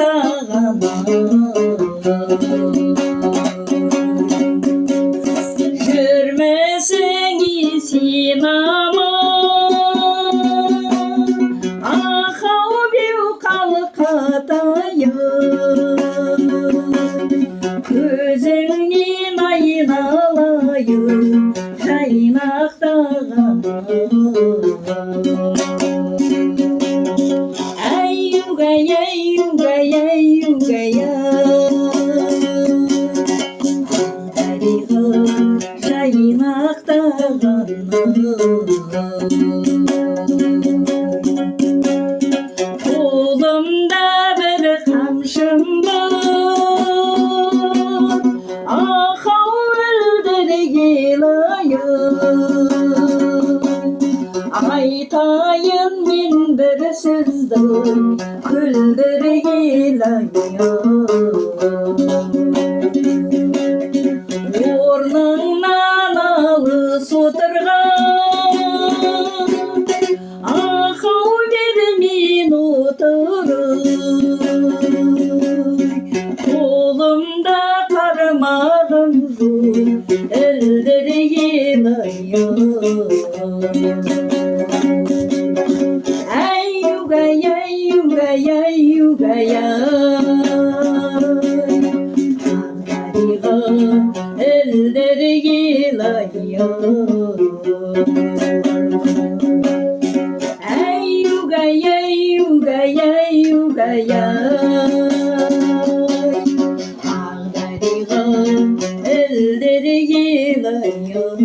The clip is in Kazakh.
мақтаған жүрмесің сен аман ақау беу қалқатайын көзіңнен айналайын жайнақтаған әйюгай әйюгай әйюгай жайнақтаған қолымда бір қамшым бар ақау өлдіргелайын айтайын мен бір сөзді күлдіргелайын орныңнан алыс отырған ақау бермен отырып қолымда қармағым жоқ ілдіргелайын әйюгай әйюгай әйюгай әйюгай әйюгай әйюгай ақ дариға ілдіргелайын